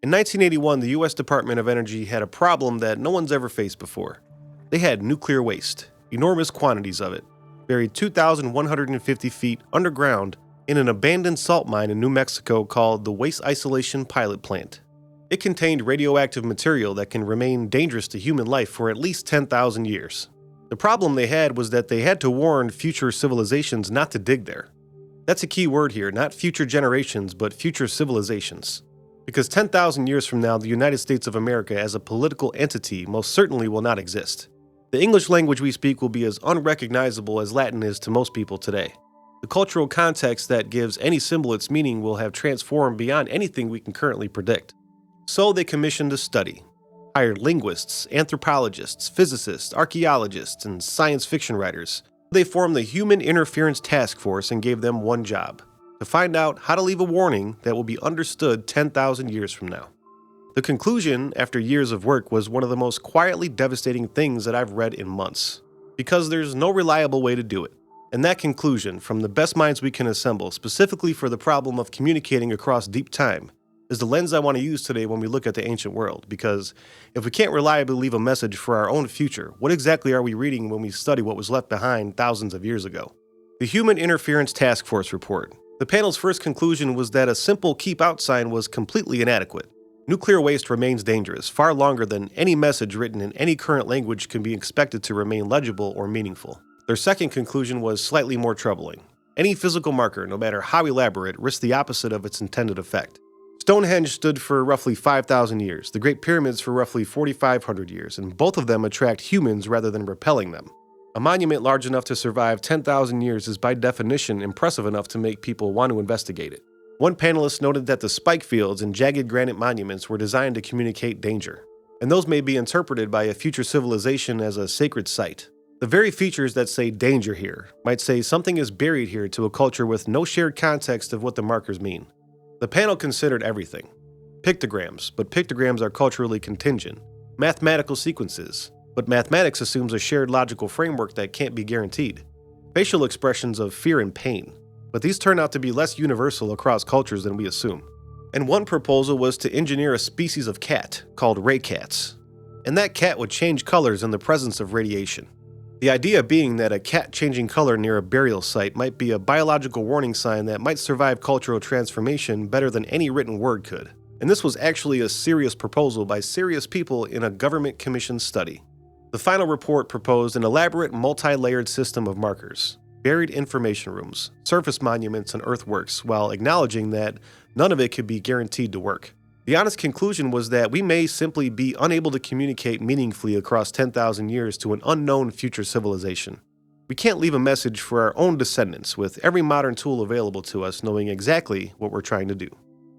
In 1981, the US Department of Energy had a problem that no one's ever faced before. They had nuclear waste, enormous quantities of it, buried 2,150 feet underground in an abandoned salt mine in New Mexico called the Waste Isolation Pilot Plant. It contained radioactive material that can remain dangerous to human life for at least 10,000 years. The problem they had was that they had to warn future civilizations not to dig there. That's a key word here, not future generations, but future civilizations. Because 10,000 years from now, the United States of America as a political entity most certainly will not exist. The English language we speak will be as unrecognizable as Latin is to most people today. The cultural context that gives any symbol its meaning will have transformed beyond anything we can currently predict. So they commissioned a study, hired linguists, anthropologists, physicists, archaeologists, and science fiction writers. They formed the Human Interference Task Force and gave them one job: to find out how to leave a warning that will be understood 10,000 years from now. The conclusion, after years of work, was one of the most quietly devastating things that I've read in months, because there's no reliable way to do it. And that conclusion, from the best minds we can assemble, specifically for the problem of communicating across deep time, is the lens I want to use today when we look at the ancient world, because if we can't reliably leave a message for our own future, what exactly are we reading when we study what was left behind thousands of years ago? The Human Interference Task Force report. The panel's first conclusion was that a simple keep out sign was completely inadequate. Nuclear waste remains dangerous far longer than any message written in any current language can be expected to remain legible or meaningful. Their second conclusion was slightly more troubling. Any physical marker, no matter how elaborate, risks the opposite of its intended effect. Stonehenge stood for roughly 5,000 years, the Great Pyramids for roughly 4,500 years, and both of them attract humans rather than repelling them. A monument large enough to survive 10,000 years is by definition impressive enough to make people want to investigate it. One panelist noted that the spike fields and jagged granite monuments were designed to communicate danger, and those may be interpreted by a future civilization as a sacred site. The very features that say danger here might say something is buried here to a culture with no shared context of what the markers mean. The panel considered everything. Pictograms, but pictograms are culturally contingent. Mathematical sequences, but mathematics assumes a shared logical framework that can't be guaranteed. Facial expressions of fear and pain, but these turn out to be less universal across cultures than we assume. And one proposal was to engineer a species of cat called ray cats, and that cat would change colors in the presence of radiation. The idea being that a cat changing color near a burial site might be a biological warning sign that might survive cultural transformation better than any written word could. And this was actually a serious proposal by serious people in a government-commissioned study. The final report proposed an elaborate multi-layered system of markers, buried information rooms, surface monuments, and earthworks, while acknowledging that none of it could be guaranteed to work. The honest conclusion was that we may simply be unable to communicate meaningfully across 10,000 years to an unknown future civilization. We can't leave a message for our own descendants with every modern tool available to us knowing exactly what we're trying to do.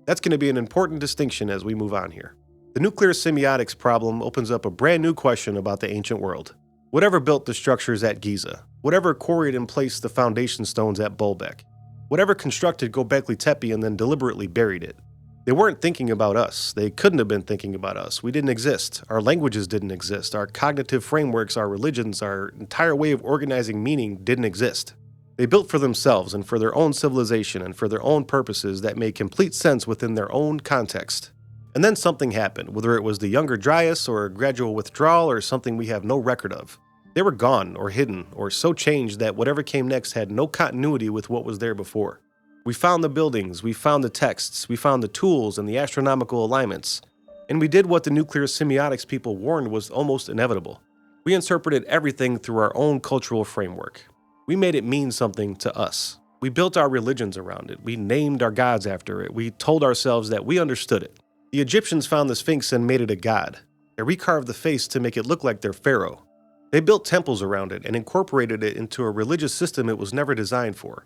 That's going to be an important distinction as we move on here. The nuclear semiotics problem opens up a brand new question about the ancient world. Whatever built the structures at Giza, whatever quarried and placed the foundation stones at Baalbek, whatever constructed Göbekli Tepe and then deliberately buried it, they weren't thinking about us. They couldn't have been thinking about us. We didn't exist. Our languages didn't exist. Our cognitive frameworks, our religions, our entire way of organizing meaning didn't exist. They built for themselves and for their own civilization and for their own purposes that made complete sense within their own context. And then something happened, whether it was the Younger Dryas or a gradual withdrawal or something we have no record of. They were gone or hidden or so changed that whatever came next had no continuity with what was there before. We found the buildings, we found the texts, we found the tools and the astronomical alignments, and we did what the nuclear semiotics people warned was almost inevitable. We interpreted everything through our own cultural framework. We made it mean something to us. We built our religions around it. We named our gods after it. We told ourselves that we understood it. The Egyptians found the Sphinx and made it a god. They recarved the face to make it look like their pharaoh. They built temples around it and incorporated it into a religious system it was never designed for.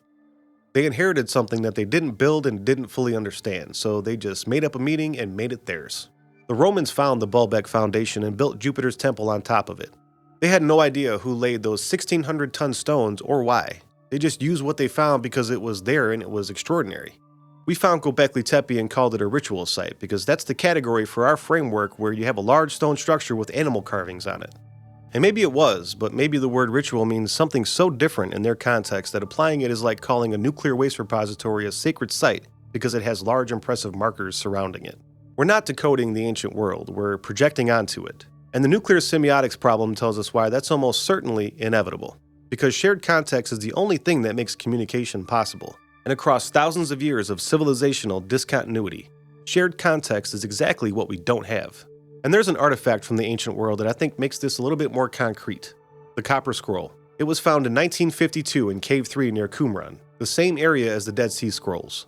They inherited something that they didn't build and didn't fully understand, so they just made up a meaning and made it theirs. The Romans found the Baalbek foundation and built Jupiter's temple on top of it. They had no idea who laid those 1,600-ton stones or why. They just used what they found because it was there and it was extraordinary. We found Göbekli Tepe and called it a ritual site because that's the category for our framework where you have a large stone structure with animal carvings on it. And maybe it was, but maybe the word ritual means something so different in their context that applying it is like calling a nuclear waste repository a sacred site because it has large impressive markers surrounding it. We're not decoding the ancient world, we're projecting onto it. And the nuclear semiotics problem tells us why that's almost certainly inevitable. Because shared context is the only thing that makes communication possible. And across thousands of years of civilizational discontinuity, shared context is exactly what we don't have. And there's an artifact from the ancient world that I think makes this a little bit more concrete. The Copper Scroll. It was found in 1952 in Cave 3 near Qumran, the same area as the Dead Sea Scrolls.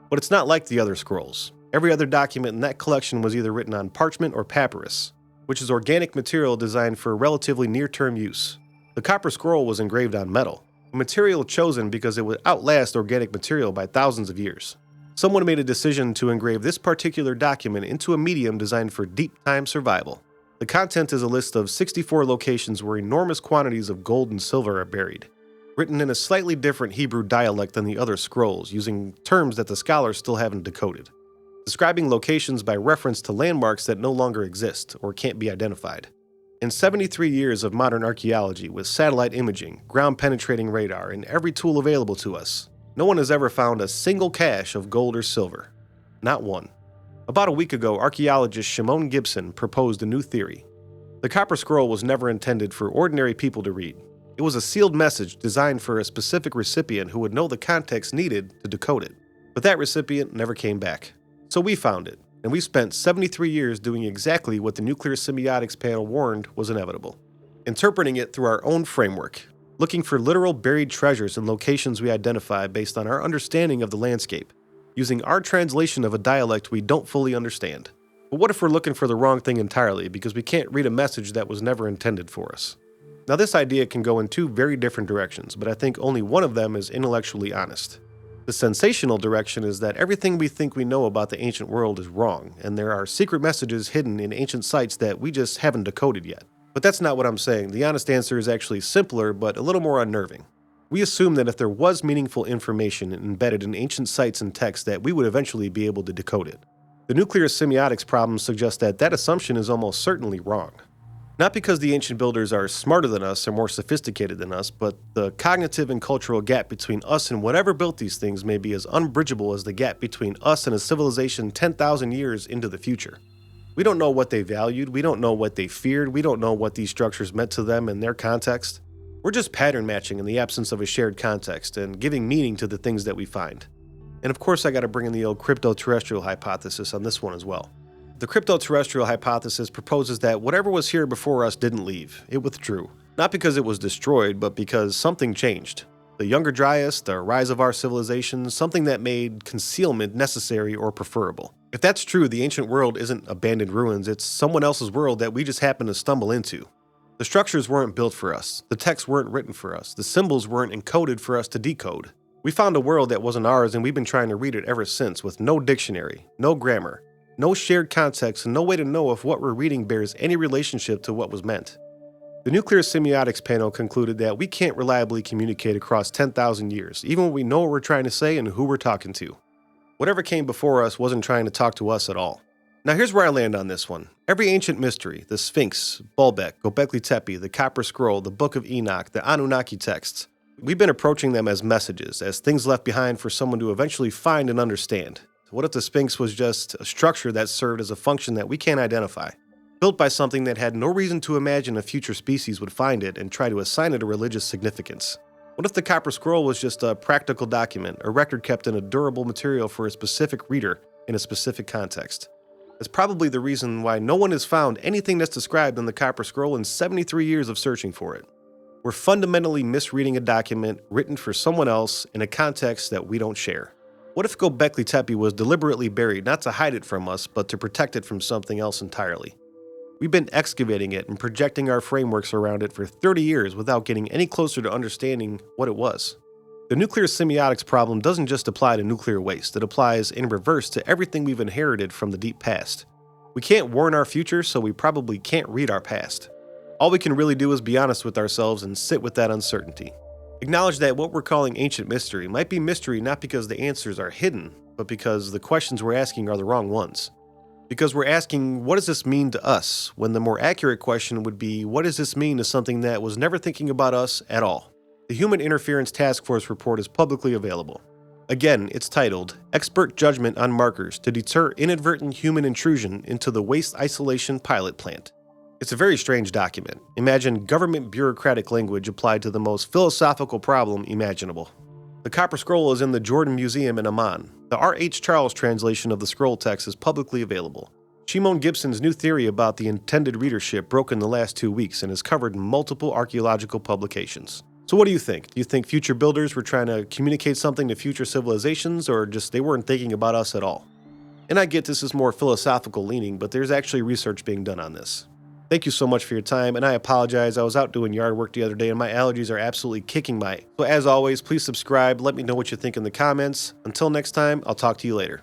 But it's not like the other scrolls. Every other document in that collection was either written on parchment or papyrus, which is organic material designed for relatively near-term use. The Copper Scroll was engraved on metal, a material chosen because it would outlast organic material by thousands of years. Someone made a decision to engrave this particular document into a medium designed for deep time survival. The content is a list of 64 locations where enormous quantities of gold and silver are buried, written in a slightly different Hebrew dialect than the other scrolls, using terms that the scholars still haven't decoded, describing locations by reference to landmarks that no longer exist or can't be identified. In 73 years of modern archaeology with satellite imaging, ground-penetrating radar, and every tool available to us, no one has ever found a single cache of gold or silver. Not one. About a week ago, archaeologist Shimon Gibson proposed a new theory. The Copper Scroll was never intended for ordinary people to read. It was a sealed message designed for a specific recipient who would know the context needed to decode it. But that recipient never came back. So we found it, and we spent 73 years doing exactly what the nuclear semiotics panel warned was inevitable. Interpreting it through our own framework, looking for literal buried treasures in locations we identify based on our understanding of the landscape, using our translation of a dialect we don't fully understand. But what if we're looking for the wrong thing entirely because we can't read a message that was never intended for us? Now this idea can go in two very different directions, but I think only one of them is intellectually honest. The sensational direction is that everything we think we know about the ancient world is wrong, and there are secret messages hidden in ancient sites that we just haven't decoded yet. But that's not what I'm saying. The honest answer is actually simpler, but a little more unnerving. We assume that if there was meaningful information embedded in ancient sites and texts that we would eventually be able to decode it. The nuclear semiotics problem suggests that that assumption is almost certainly wrong. Not because the ancient builders are smarter than us or more sophisticated than us, but the cognitive and cultural gap between us and whatever built these things may be as unbridgeable as the gap between us and a civilization 10,000 years into the future. We don't know what they valued, we don't know what they feared, we don't know what these structures meant to them in their context. We're just pattern matching in the absence of a shared context and giving meaning to the things that we find. And of course I gotta bring in the old crypto-terrestrial hypothesis on this one as well. The crypto-terrestrial hypothesis proposes that whatever was here before us didn't leave, it withdrew. Not because it was destroyed, but because something changed. The Younger Dryas, the rise of our civilization, something that made concealment necessary or preferable. If that's true, the ancient world isn't abandoned ruins, it's someone else's world that we just happen to stumble into. The structures weren't built for us, the texts weren't written for us, the symbols weren't encoded for us to decode. We found a world that wasn't ours and we've been trying to read it ever since with no dictionary, no grammar, no shared context, and no way to know if what we're reading bears any relationship to what was meant. The nuclear semiotics panel concluded that we can't reliably communicate across 10,000 years, even when we know what we're trying to say and who we're talking to. Whatever came before us wasn't trying to talk to us at all. Now here's where I land on this one. Every ancient mystery, the Sphinx, Baalbek, Göbekli Tepe, the Copper Scroll, the Book of Enoch, the Anunnaki texts, we've been approaching them as messages, as things left behind for someone to eventually find and understand. What if the Sphinx was just a structure that served as a function that we can't identify? Built by something that had no reason to imagine a future species would find it and try to assign it a religious significance? What if the Copper Scroll was just a practical document, a record kept in a durable material for a specific reader in a specific context? That's probably the reason why no one has found anything that's described in the Copper Scroll in 73 years of searching for it. We're fundamentally misreading a document written for someone else in a context that we don't share. What if Göbekli Tepe was deliberately buried not to hide it from us, but to protect it from something else entirely? We've been excavating it and projecting our frameworks around it for 30 years without getting any closer to understanding what it was. The nuclear semiotics problem doesn't just apply to nuclear waste, it applies in reverse to everything we've inherited from the deep past. We can't warn our future, so we probably can't read our past. All we can really do is be honest with ourselves and sit with that uncertainty. Acknowledge that what we're calling ancient mystery might be mystery not because the answers are hidden, but because the questions we're asking are the wrong ones. Because we're asking, what does this mean to us, when the more accurate question would be, what does this mean to something that was never thinking about us at all? The Human Interference Task Force report is publicly available. Again, it's titled Expert Judgment on Markers to Deter Inadvertent Human Intrusion into the Waste Isolation Pilot Plant. It's a very strange document. Imagine government bureaucratic language applied to the most philosophical problem imaginable. The Copper Scroll is in the Jordan Museum in Amman. The R.H. Charles translation of the scroll text is publicly available. Shimon Gibson's new theory about the intended readership broke in the last 2 weeks and is covered in multiple archaeological publications. So what do you think? Do you think future builders were trying to communicate something to future civilizations, or just they weren't thinking about us at all? And I get this is more philosophical leaning, but there's actually research being done on this. Thank you so much for your time, and I apologize. I was out doing yard work the other day and my allergies are absolutely kicking my. So as always, please subscribe. Let me know what you think in the comments. Until next time, I'll talk to you later.